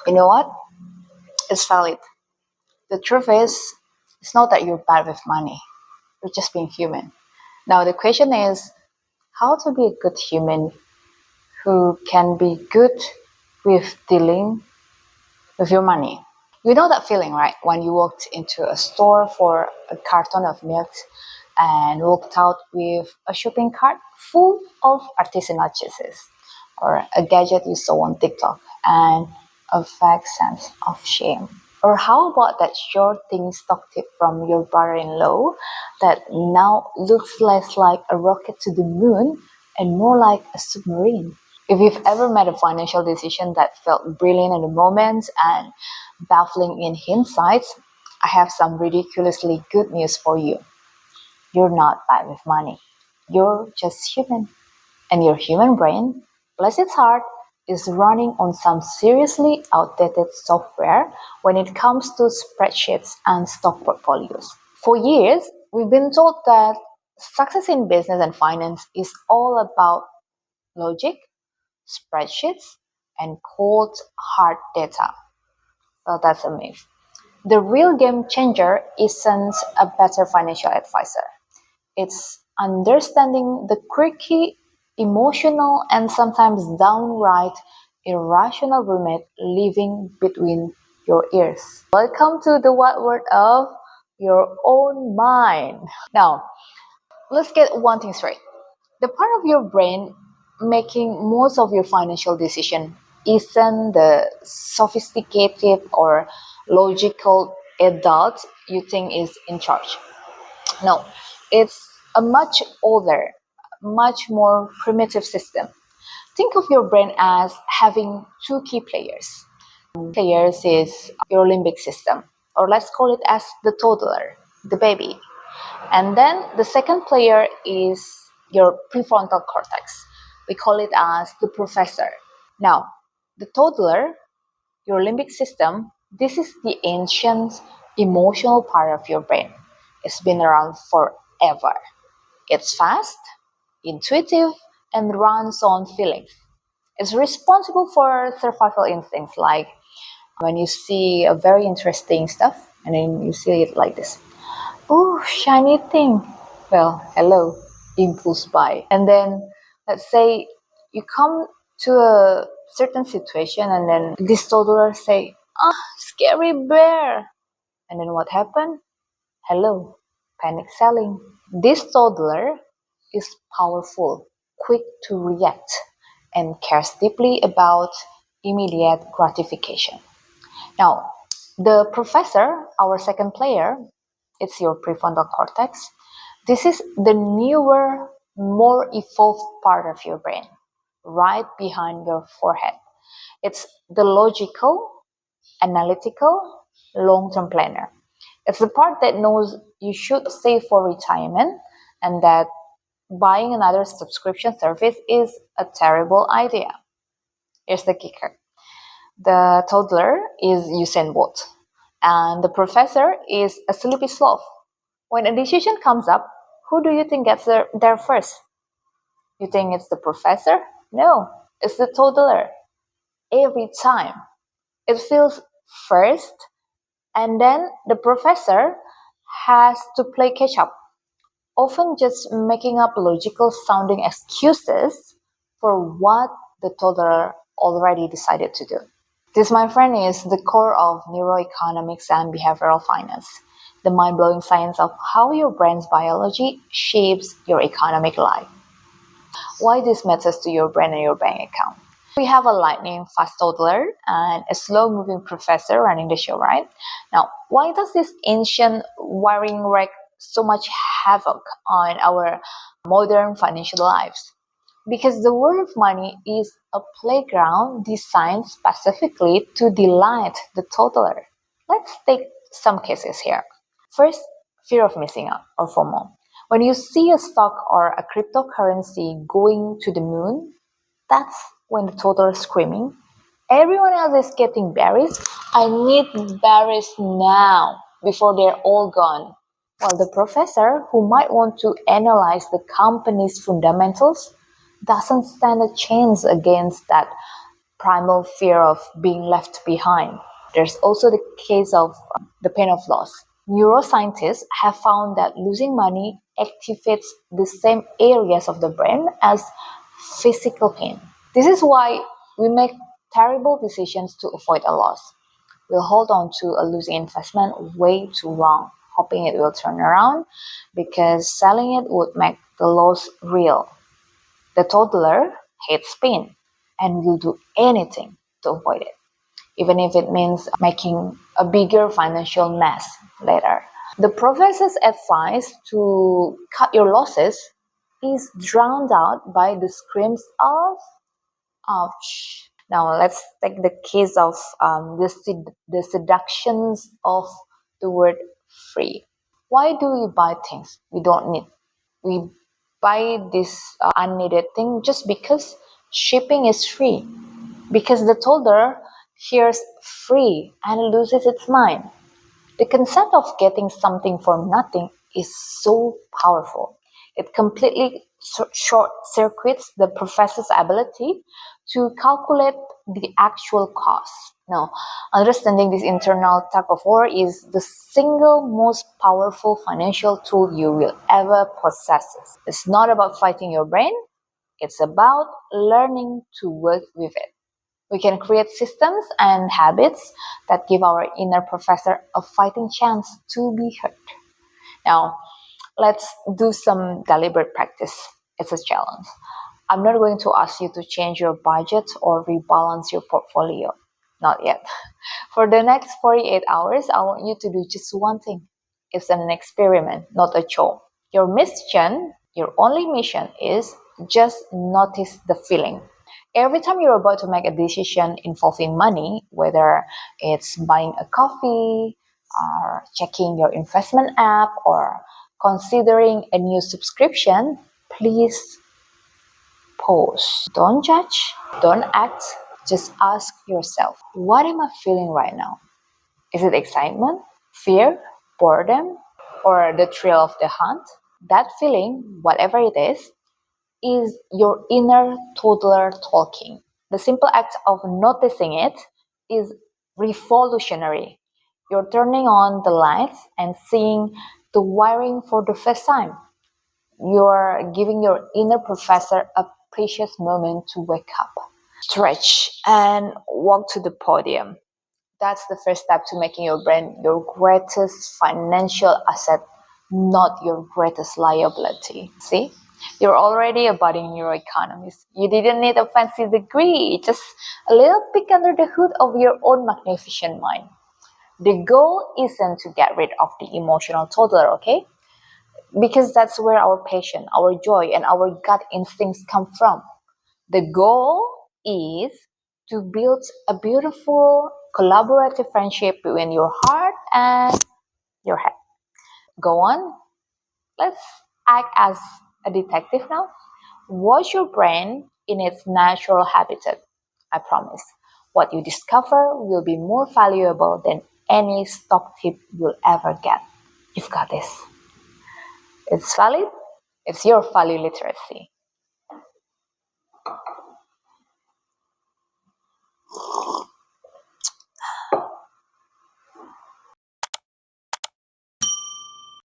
You know what? It's valid. The truth is, it's not that you're bad with money. You're just being human. Now the question is how to be a good human who can be good with dealing with your money. You know that feeling, right? When you walked into a store for a carton of milk and walked out with a shopping cart full of artisanal cheeses, or a gadget you saw on TikTok and a vague sense of shame. Or how about that short thing stock tip from your brother-in-law that now looks less like a rocket to the moon and more like a submarine? If you've ever made a financial decision that felt brilliant in the moment and baffling in hindsight, I have some ridiculously good news for you. You're not bad with money. You're just human. And your human brain, bless its heart, is running on some seriously outdated software when it comes to spreadsheets and stock portfolios. For years, we've been told that success in business and finance is all about logic, spreadsheets, and cold, hard data. Well, that's a myth. The real game changer isn't a better financial advisor. It's understanding the quirky, emotional, and sometimes downright irrational roommate living between your ears. Welcome to the what word of your own mind. Now, let's get one thing straight. The part of your brain making most of your financial decision isn't the sophisticated or logical adult you think is in charge. No, it's a much older, much more primitive system. Think of your brain as having two key players. Players is your limbic system, or let's call it as the toddler, the baby. And then the second player is your prefrontal cortex. We call it as the professor. Now, the toddler, your limbic system, this is the ancient emotional part of your brain. It's been around forever. It's fast, intuitive, and runs on feelings. It's responsible for survival instincts, like when you see a very interesting stuff and then you see it like this. Ooh, shiny thing. Well, hello, impulse buy. And then let's say you come to a certain situation and then this toddler say, scary bear. And then what happened? Hello, panic selling. This toddler is powerful, quick to react, and cares deeply about immediate gratification. Now, the professor, our second player, it's your prefrontal cortex. This is the newer, more evolved part of your brain, right behind your forehead. It's the logical, analytical, long-term planner. It's the part that knows you should save for retirement and that buying another subscription service is a terrible idea. Here's the kicker. The toddler is Usain Bolt, and the professor is a sleepy sloth. When a decision comes up, who do you think gets there first? You think it's the professor? No, it's the toddler. Every time. It feels first, and then the professor has to play catch up, often just making up logical sounding excuses for what the toddler already decided to do. This, my friend, is the core of neuroeconomics and behavioral finance, the mind-blowing science of how your brain's biology shapes your economic life. Why this matters to your brain and your bank account. We have a lightning fast toddler and a slow-moving professor running the show, right? Now, why does this ancient wiring wreak so much havoc on our modern financial lives? Because the world of money is a playground designed specifically to delight the toddler. Let's take some cases here. First, fear of missing out, or FOMO. When you see a stock or a cryptocurrency going to the moon, that's when the toddler is screaming, everyone else is getting berries. I need berries now before they're all gone. While the professor, who might want to analyze the company's fundamentals, doesn't stand a chance against that primal fear of being left behind. There's also the case of the pain of loss. Neuroscientists have found that losing money activates the same areas of the brain as physical pain. This is why we make terrible decisions to avoid a loss. We'll hold on to a losing investment way too long, hoping it will turn around, because selling it would make the loss real. The toddler hates pain and will do anything to avoid it, even if it means making a bigger financial mess later. The professor's advice to cut your losses is drowned out by the screams of ouch. Now let's take the case of the seductions of the word free. Why do we buy things we don't need? We buy this unneeded thing just because shipping is free. Because the toddler hears free and loses its mind. The concept of getting something for nothing is so powerful. It completely short circuits the professor's ability to calculate the actual cost. Now, understanding this internal tug of war is the single most powerful financial tool you will ever possess. It's not about fighting your brain, it's about learning to work with it. We can create systems and habits that give our inner professor a fighting chance to be heard. Now, let's do some deliberate practice. It's a challenge. I'm not going to ask you to change your budget or rebalance your portfolio. Not yet. For the next 48 hours, I want you to do just one thing. It's an experiment, not a chore. Your only mission is just notice the feeling. Every time you're about to make a decision involving money, whether it's buying a coffee, or checking your investment app, or considering a new subscription, please pause. Don't judge, don't act, just ask yourself, what am I feeling right now? Is it excitement, fear, boredom, or the thrill of the hunt? That feeling, whatever it is your inner toddler talking. The simple act of noticing it is revolutionary. You're turning on the lights and seeing the wiring for the first time. You're giving your inner professor a precious moment to wake up. Stretch and walk to the podium. That's the first step to making your brain your greatest financial asset, not your greatest liability. See? You're already a budding neuroeconomist. You didn't need a fancy degree, just a little peek under the hood of your own magnificent mind. The goal isn't to get rid of the emotional toddler, okay? Because that's where our passion, our joy, and our gut instincts come from. The goal is to build a beautiful, collaborative friendship between your heart and your head. Go on. Let's act as a detective now. Watch your brain in its natural habitat. I promise. What you discover will be more valuable than any stock tip you'll ever get. You've got this. It's valid. It's your value literacy.